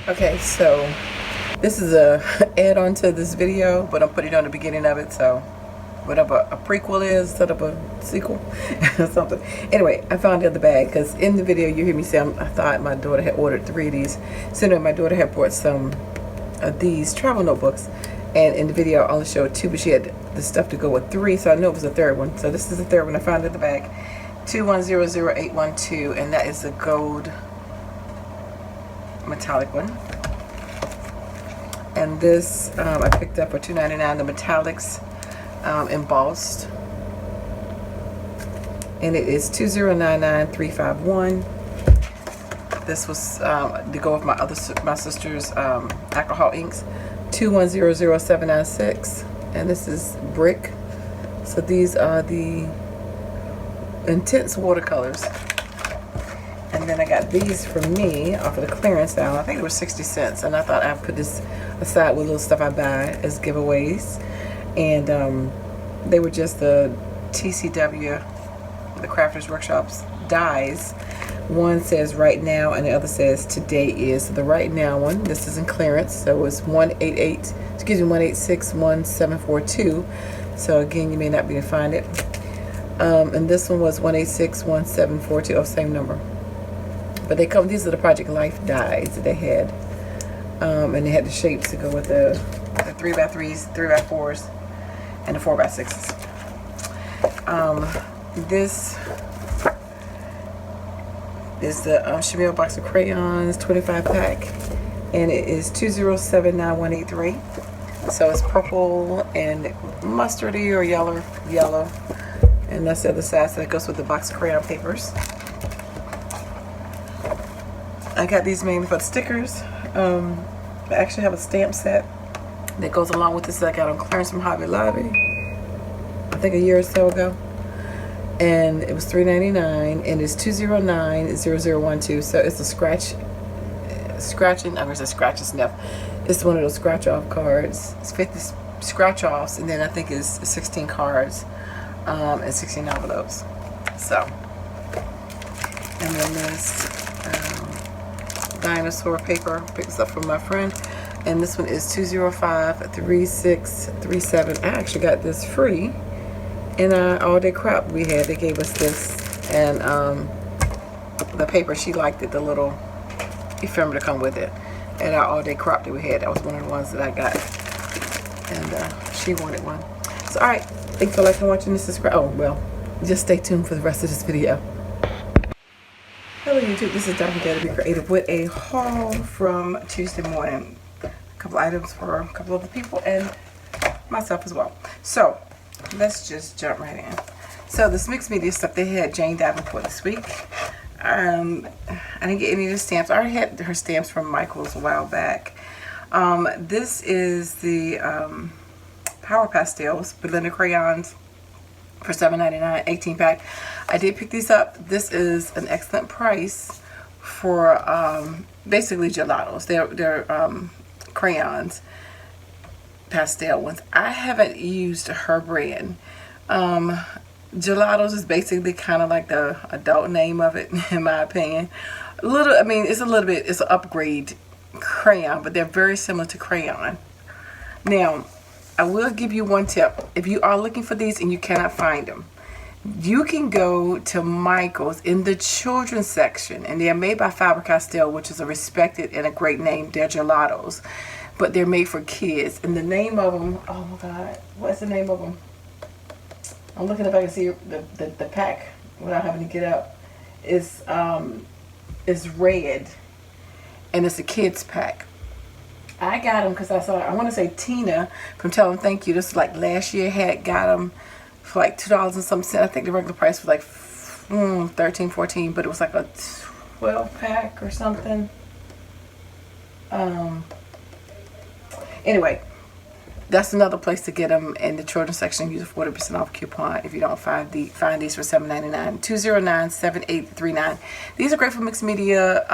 Okay, so this is a add-on to this video, but I'm putting it on the beginning of it, so whatever a prequel is instead of a sequel or something. Anyway, I found the other bag because in the video you hear me say I thought my daughter had ordered 3 of these. So anyway, my daughter had bought some of these travel notebooks, and in the video I only showed 2, but she had the stuff to go with 3, so I knew it was the third one. So this is the third one I found in the bag, 2100812, and that is the gold metallic one. And this I picked up for $2.99, the metallics embossed, and it is 2099351. This was to go with my sister's alcohol inks, 2100796, and this is brick. So these are the intense watercolors. And then I got these for me off of the clearance aisle. I think it was 60 cents, and I thought I'd put this aside with little stuff I buy as giveaways. And they were just the TCW, the Crafters Workshop's dies. One says right now, and the other says today is. The right now one, this is in clearance, so it's 1861742. So again, you may not be able to find it. And this one was 1861742, oh, same number. But they come, these are the Project Life dies that they had. And they had the shapes to go with the 3x3s, 3x4s, and the 4x6s. This is the Chaville box of crayons, 25 pack, and it is 2079183. So it's purple and mustardy or yellow, and that's the other side. So that goes with the box of crayon papers. I got these mainly for the stickers. I actually have a stamp set that goes along with this that I got on clearance from Hobby Lobby, I think a year or so ago, and it was $3.99, and it's 2090012. So it's a scratching. I'm gonna say scratch and sniff. It's one of those scratch off cards. It's 50 scratch offs, and then I think it's 16 cards and 16 envelopes. So, and then this dinosaur paper, picked this up from my friend, and this one is 2053637. I actually got this free in our all day crop we had. They gave us this, and the paper, she liked it, the little ephemera to come with it, and our all day crop that we had. That was one of the ones that I got, and she wanted one. So alright, thanks for liking and watching. This is just stay tuned for the rest of this video. Hello YouTube, this is DaretoBeCreative with a haul from Tuesday morning. A couple items for a couple other people and myself as well. So let's just jump right in. So this mixed media stuff, they had Jane Davenport this week. I didn't get any of the stamps. I already had her stamps from Michael's a while back. This is the Power Pastels, Belinda crayons for $7.99, 18 pack. I did pick these up. This is an excellent price for basically gelatos. They're crayons, pastel ones. I haven't used her brand. Gelatos is basically kind of like the adult name of it, in my opinion. It's an upgrade crayon, but they're very similar to crayon. Now, I will give you one tip. If you are looking for these and you cannot find them, you can go to Michael's in the children's section, and they're made by Faber-Castell, which is a respected and a great name. They're gelatos, but they're made for kids. And the name of them, oh my God, what's the name of them? I'm looking if I can see the pack without having to get up. It's red, and it's a kids pack. I got them because I saw, I want to say Tina from Tell Them Thank You, this is like last year, had got them for like $2 and some cents. I think the regular price was like 13, 14, but it was like a 12 pack or something. Anyway, that's another place to get them in the children's section. Use a 40% off coupon if you don't find these for $7.99. 2097839. These are great for mixed media,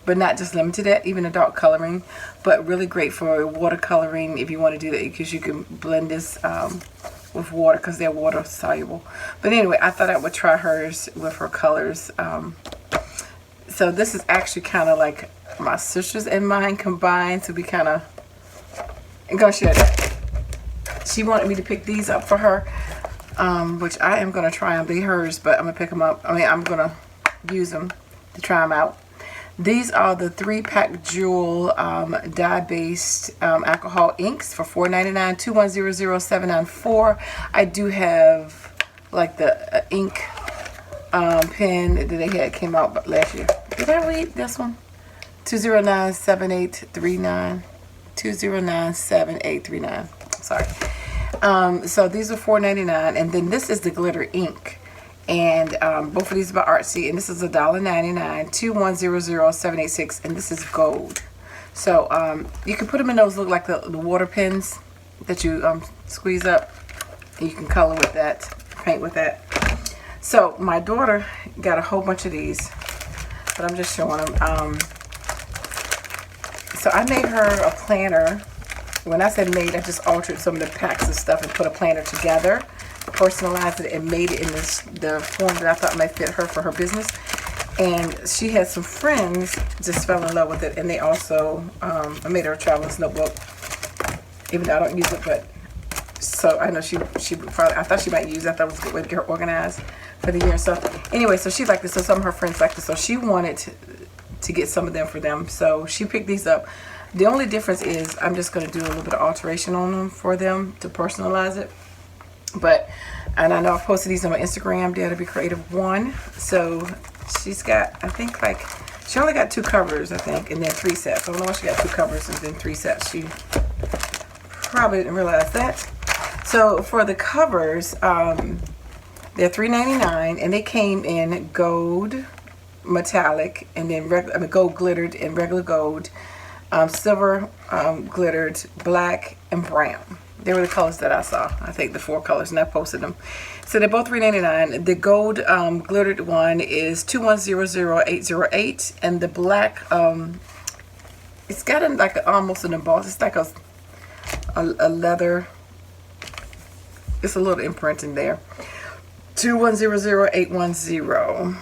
but not just limited to that, even adult coloring, but really great for watercoloring if you want to do that, because you can blend this with water because they're water soluble. But anyway, I thought I would try hers with her colors. So this is actually kind of like my sisters and mine combined, so we kind of, I'm gonna share that. She wanted me to pick these up for her, which I am gonna try and be hers, but I'm gonna pick them up. I mean, I'm gonna use them to try them out. These are the 3-pack Jewel dye-based alcohol inks for $4.99, 2100794. I do have like the ink pen that they had came out last year. Did I read this one? 2097839. 2097839. Sorry. So these are $4.99, and then this is the glitter ink. And both of these are by Artsy, and this is $1.99, 2100786, and this is gold. So you can put them in those, look like the water pens that you squeeze up, and you can color with that, paint with that. So my daughter got a whole bunch of these, but I'm just showing them. So I made her a planner. When I said made, I just altered some of the packs of stuff and put a planner together, personalized it, and made it in the form that I thought might fit her for her business. And she had some friends just fell in love with it, and they also I made her a traveler's notebook, even though I don't use it, but so I know she probably, I thought she might use it. I thought it was a good way to get her organized for the year and stuff. Anyway, so she liked this, so some of her friends liked this, so she wanted to get some of them for them, so she picked these up. The only difference is I'm just going to do a little bit of alteration on them for them to personalize it. But, and I know I've posted these on my Instagram, DaretoBeCreative 1. So she's got, I think, like, she only got 2 covers, I think, and then 3 sets. I don't know why she got 2 covers and then 3 sets. She probably didn't realize that. So for the covers, they're $3.99, and they came in gold, metallic, and then gold glittered and regular gold, silver glittered, black, and brown. They were the colors that I saw. I think the 4 colors, and I posted them. So they're both $3.99. The gold glittered one is 2100808, and the black, it's got almost an emboss. It's like a leather. It's a little imprint in there. 2100810.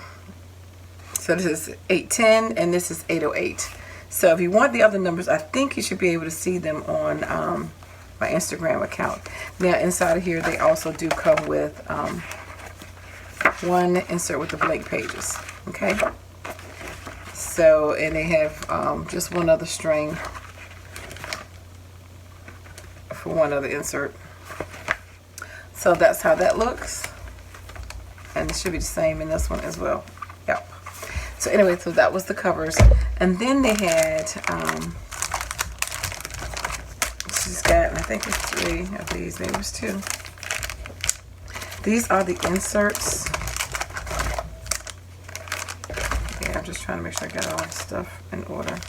So this is 810, and this is 808. So if you want the other numbers, I think you should be able to see them on my Instagram account. Now inside of here, they also do come with one insert with the blank pages. Okay. So, and they have just one other string for one other insert. So that's how that looks. And it should be the same in this one as well. Yep. So anyway, so that was the covers. And then they had, she's got, I think it's 3 of these, maybe it's 2. These are the inserts. Yeah, I'm just trying to make sure I got all the stuff in order.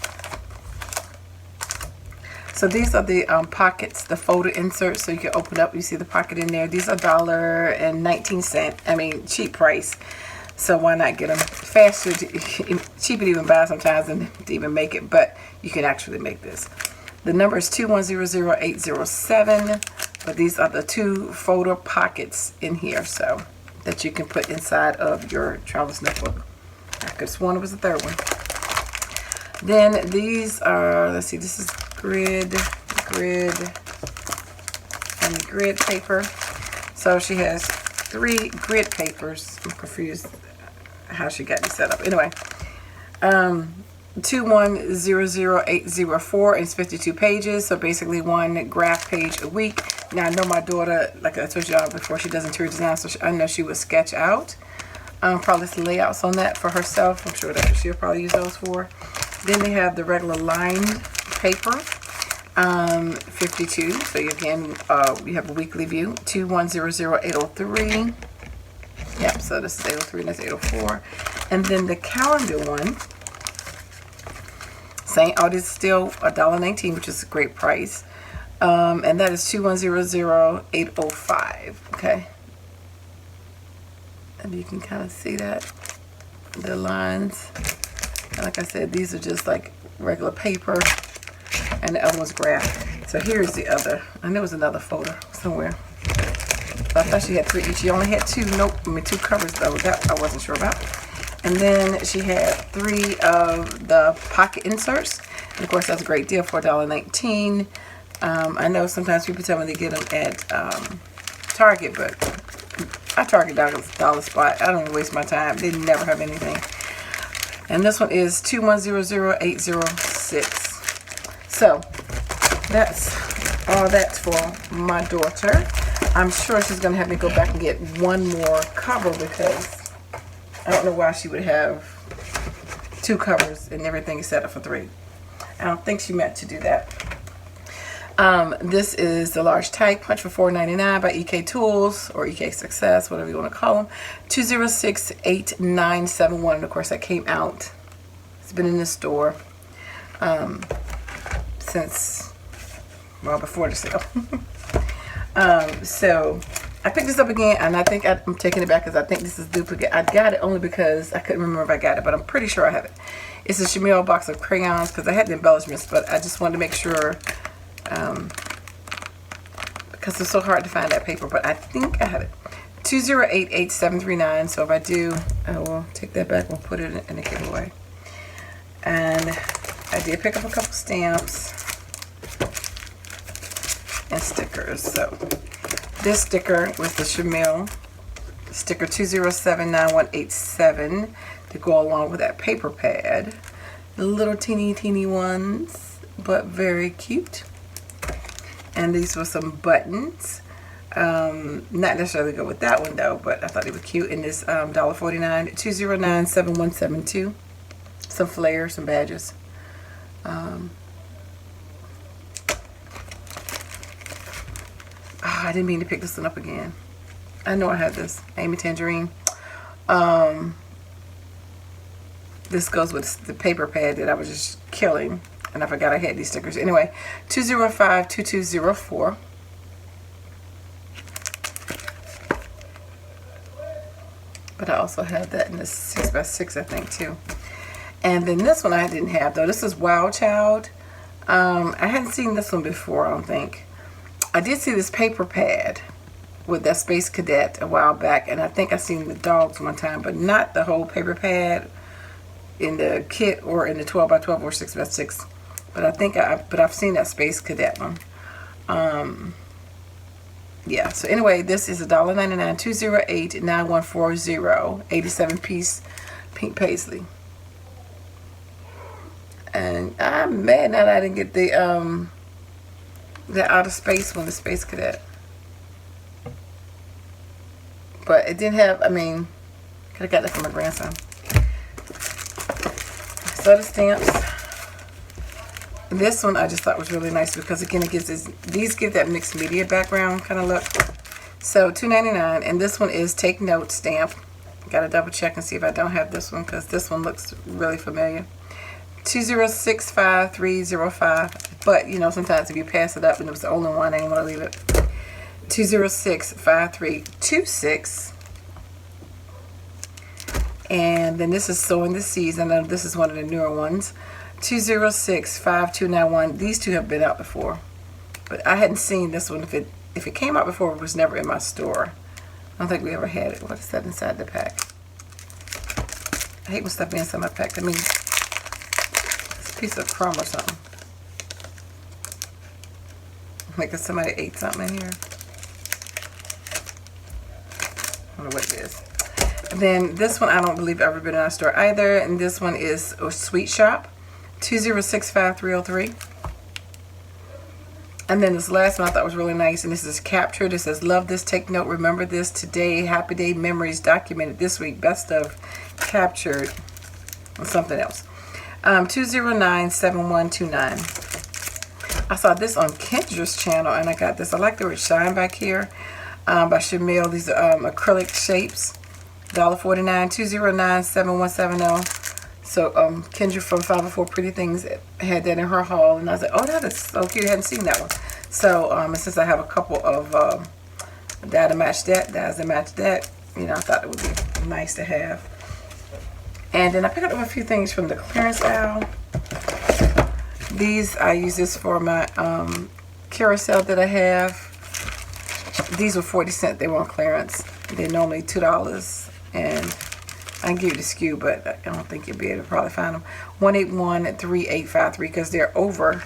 So these are the pockets, the folder inserts, so you can open up, you see the pocket in there. These are $1.19. I mean, cheap price. So why not get them faster, cheaper to even buy sometimes than to even make it, but you can actually make this. The number is 2100807, but these are the 2 folder pockets in here, so that you can put inside of your traveler's notebook. I could have sworn it was the 3rd one. Then these are, let's see, this is grid, and grid paper. So she has 3 grid papers. I'm confused how she got these set up. Anyway, 2100804, and it's 52 pages. So basically 1 graph page a week. Now I know my daughter, like I told y'all before, she does interior design, so I know she would sketch out probably some layouts on that for herself. I'm sure that's what she'll probably use those for. Then they have the regular lined paper, 52. So again, you have a weekly view. 2100803. Yep, so this is 803 and that's 804. And then the calendar one, saying, oh, this is still $1.19, which is a great price. And that is 2100805. Okay. And you can kind of see that, the lines. And like I said, these are just like regular paper, and the other one's graph. So here's the other, and there was another folder somewhere. I thought she had 3 each. She only had 2. Nope, I mean 2 covers though. That I wasn't sure about. And then she had 3 of the pocket inserts. And of course, that's a great deal for $1.19. I know sometimes people tell me they get them at Target, but I Target dollar spot. I don't even waste my time. They never have anything. And this one is 2100806. So that's all that's for my daughter. I'm sure she's going to have me go back and get one more cover because I don't know why she would have 2 covers and everything is set up for 3. I don't think she meant to do that. This is the large type punch for $4.99 by EK Tools or EK Success, whatever you want to call them. 2068971. And of course, that came out. It's been in the store since, well, before the sale. So I picked this up again, and I think I'm taking it back because I think this is duplicate. I got it only because I couldn't remember if I got it, but I'm pretty sure I have it. It's a Chamel box of crayons because I had the embellishments, but I just wanted to make sure because it's so hard to find that paper, but I think I have it. 2088739. So if I do, I will take that back. We'll put it in the giveaway. And I did pick up a couple stamps and stickers. So this sticker was the Chamel sticker 2079187 to go along with that paper pad. The little teeny ones, but very cute. And these were some buttons. Not necessarily go with that one though, but I thought they were cute. And this $1.49, 2097172. Some flares, some badges. I didn't mean to pick this one up again. I know I had this. Amy Tangerine. This goes with the paper pad that I was just killing. And I forgot I had these stickers. Anyway, 2052204. But I also have that in the 6x6, I think, too. And then this one I didn't have, though. This is Wild Child. I hadn't seen this one before, I don't think. I did see this paper pad with that Space Cadet a while back. And I think I seen the dogs one time, but not the whole paper pad in the kit or in the 12x12 or 6x6. But I think I've seen that Space Cadet one. Yeah, so anyway, this is $1.99, 2089140, 87-piece pink paisley. And I'm mad now that I didn't get the Outer Space one, the Space Cadet. But it didn't have, I mean, could have got that from my grandson. So the stamps. This one I just thought was really nice because again it gives these give that mixed media background kind of look. So $2.99, and this one is Take Note stamp. Gotta double check and see if I don't have this one because this one looks really familiar. 2065305. But you know, sometimes if you pass it up and it was the only one, I didn't want to leave it. 2065326. And then this is Sowing the Seeds. I know this is one of the newer ones. 2065291. These two have been out before, but I hadn't seen this one. If it came out before, it was never in my store. I don't think we ever had it. What is that inside the pack? I hate when stuff be inside my pack. I mean, it's a piece of crumb or something. Like if somebody ate something in here. I don't know what it is. And then this one I don't believe ever been in our store either. And this one is Sweet Shop. 2065303. And then this last one I thought was really nice, and this is Captured. It says, love this, take note, remember this, today, happy day, memories documented this week, best of, captured, and something else. 2097129. I saw this on Kendra's channel, and I got this. I like the word shine back here by Chamel. These are acrylic shapes, $1.49, 2097170. So Kendra from 504 Pretty Things had that in her haul, and I was like, oh, that is so cute. I hadn't seen that one. So and since I have a couple of dyes that match that, you know, I thought it would be nice to have. And then I picked up a few things from the clearance aisle. These, I use this for my carousel that I have. These were 40 cents. They were on clearance. They're normally $2 and I can give you the SKU, but I don't think you'll be able to probably find them. 181-3853, because they're over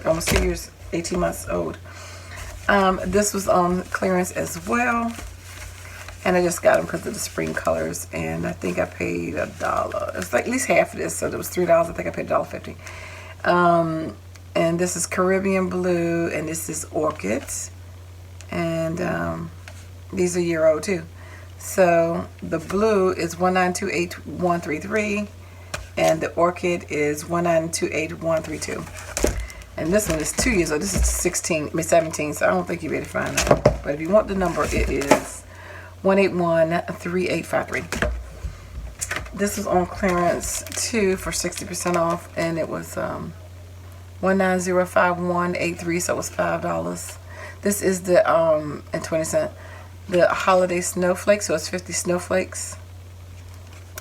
almost 2 years, 18 months old. This was on clearance as well, and I just got them because of the spring colors, and I think I paid $1. It's like at least half of this, so it was $3. I think I paid $1.50. And this is Caribbean blue, and this is orchids, and these are year old too. So the blue is 1928133, and the orchid is 1928132. And this one is 2 years old. This is 17, so I don't think you'll be able to find that. But if you want the number, it is 1813853. This was on clearance too for 60% off, and it was 1905183, so it was $5. This is the and 20 cents. The holiday snowflake, so it's 50 snowflakes.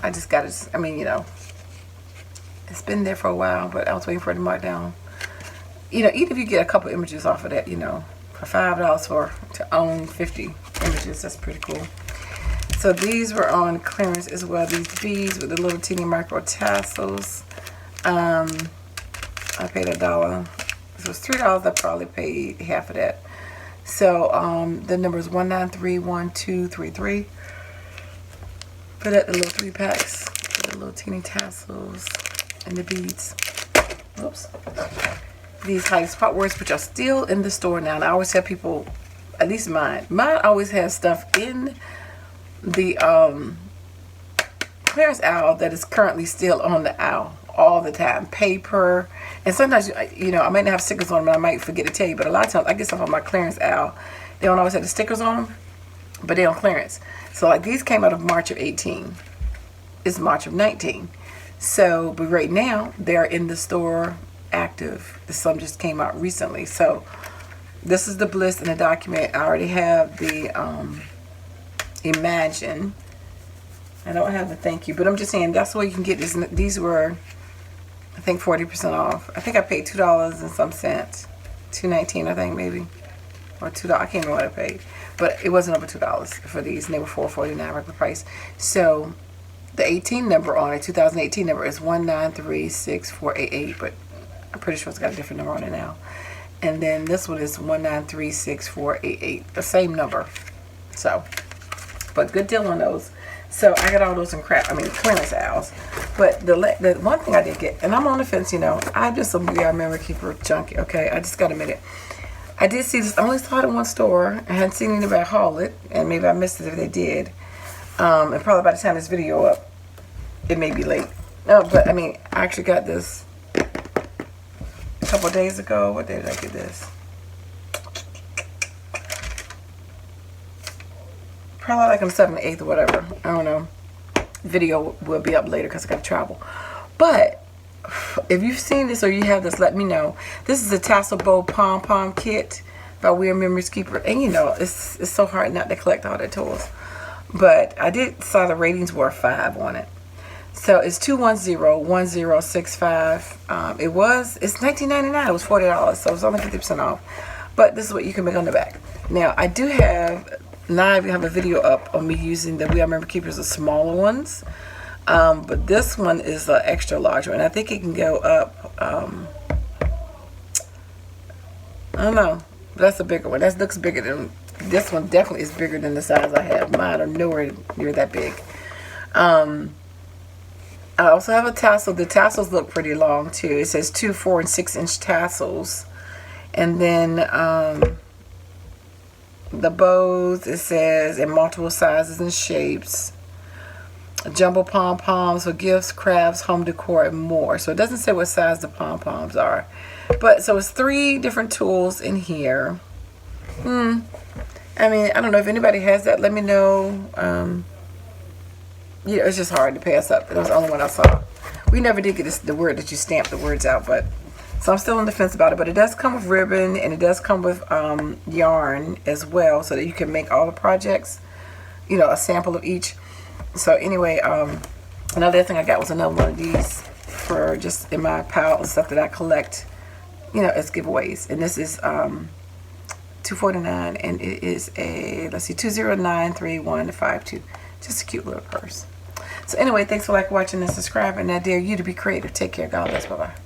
I just got it. I mean, you know, it's been there for a while, but I was waiting for it to mark down. You know, even if you get a couple images off of that, you know, for $5 to own 50 images, that's pretty cool. So these were on clearance as well. These beads with the little teeny micro tassels. I paid $1. If it was $3, I probably paid half of that. So the number is 1931233. Put out the little 3 packs, the little teeny tassels and the beads. Oops. These high spot words, which are still in the store now. And I always have people, at least mine always has stuff in the clearance aisle that is currently still on the aisle all the time. Paper, and sometimes, you know, I might not have stickers on them and I might forget to tell you, but a lot of times I get stuff on my clearance aisle. They don't always have the stickers on them, but they're on clearance. So like these came out of March of 18. It's March of 19. So, but right now they're in the store active. Some just came out recently. So this is the bliss in the document. I already have the Imagine. I don't have the thank you, but I'm just saying that's the way you can get this. These were, I think, 40% off. I think I paid $2 and some cents, $2.19 I think maybe, or $2. I can't remember what I paid, but it wasn't over $2 for these, and they were $4.49 regular price. So the 18 number on it, 2018 number is 1936488, but I'm pretty sure it's got a different number on it now. And then this one is 1936488, the same number. So, but good deal on those. So I got all those in clearance aisles. But the one thing I did get, and I'm on the fence, you know, I'm just some VR memory keeper junkie, okay? I just got to admit it. I did see this, I only saw it in one store. I hadn't seen anybody haul it, and maybe I missed it if they did. And probably by the time this video up, it may be late. No, but I mean, I actually got this a couple days ago. What day did I get this? Probably like on 7th, 8th or whatever. I don't know. Video will be up later because I got to travel. But if you've seen this or you have this, let me know. This is a tassel bow pom-pom kit by Weird Memories Keeper. And you know, it's so hard not to collect all their toys. But I saw the ratings were 5 on it. So it's 210-1065. It's $19.99. It was $40, so it's only 50% off. But this is what you can make on the back. Now I do have. Now I have a video up on me using the We Are Memory Keepers, the smaller ones. But this one is the extra large one. I think it can go up, I don't know. That's a bigger one. That looks bigger than, this one definitely is bigger than the size I have. Mine are nowhere near that big. I also have a tassel. The tassels look pretty long too. It says 2, 4, and 6-inch tassels. And then, the bows, it says in multiple sizes and shapes. Jumbo pom-poms for gifts, crafts, home decor, and more. So it doesn't say what size the pom-poms are. But so it's 3 different tools in here. I mean, I don't know if anybody has that. Let me know. Yeah, it's just hard to pass up. It was the only one I saw. We never did get the word that you stamp the words out, but so I'm still on the fence about it. But it does come with ribbon, and it does come with yarn as well, so that you can make all the projects, you know, a sample of each. So anyway, another thing I got was another one of these for just in my pile of stuff that I collect, you know, as giveaways. And this is $249, and it is a, let's see, 2093152. Just a cute little purse. So anyway, thanks for watching and subscribing. I dare you to be creative. Take care. God bless. Bye-bye.